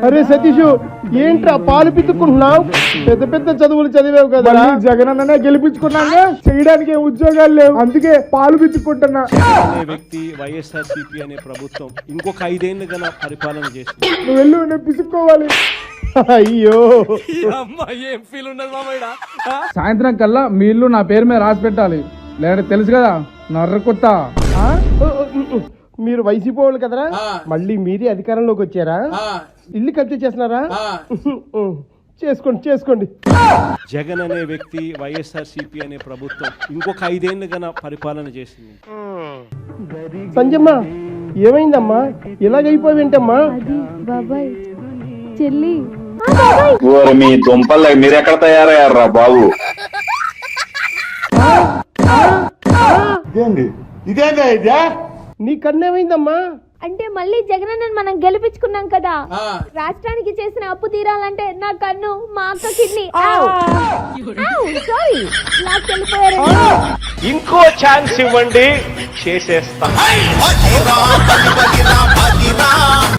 అరే సతీష్, ఏంట్రా పాలు పితుక్కుంటున్నావు? పెద్ద పెద్ద చదువులు చదివావు కదా, జగనన్ననే గెలిపించుకున్నాగా, చేయడానికి ఏం ఉద్యోగాలు లేవు, అందుకే పాలు పితుక్కుంటున్నా. వ్యక్తి వైఎస్ఆర్సీపీ అనే ప్రభుత్వం ఇంకొక 5 ఏళ్ళుగా పరిపాలన చేస్తుంది. నువ్వు వెళ్ళు, నేను పిసుక్కోవాలి. అయ్యో, ఏం ఫీల్ ఉన్నది మామయ్య? సాయంత్రం కల్లా మీ ఇల్లు నా పేరు మీద రాసి పెట్టాలి, లేదంటే తెలుసు కదా నర్ర కొత్త. మీరు వైసీపీ వాళ్ళు కదరా, మళ్ళీ మీరే అధికారంలోకి వచ్చారా? ఇల్లు కబ్జా చేస్తున్నారా? చేసుకోండి చేసుకోండి. జగన్ అనే వ్యక్తి వైఎస్ఆర్సీపీ అనే ప్రభుత్వం ఇంకొక 5 ఏళ్ళుగా పరిపాలన చేసింది. సంజమ్మ, ఏమైందమ్మా? ఇలాగైపోయింటమ్మా? బాబాయ్ చెల్లి మీ దుంపల్ మీరెక్కడ తయారయ్యారా బాబు? ఇదే నీ కన్నేమైందమ్మా? అంటే మళ్ళీ జగనన్నని మనం గెలిపించుకున్నాం కదా, రాష్ట్రానికి చేసిన అప్పు తీరాలంటే నా కన్ను, మా అక్క కిడ్నీ సారీ వెళ్ళిపోయారు. ఇంకో ఛాన్స్ ఇవ్వండి, చేసేస్తా.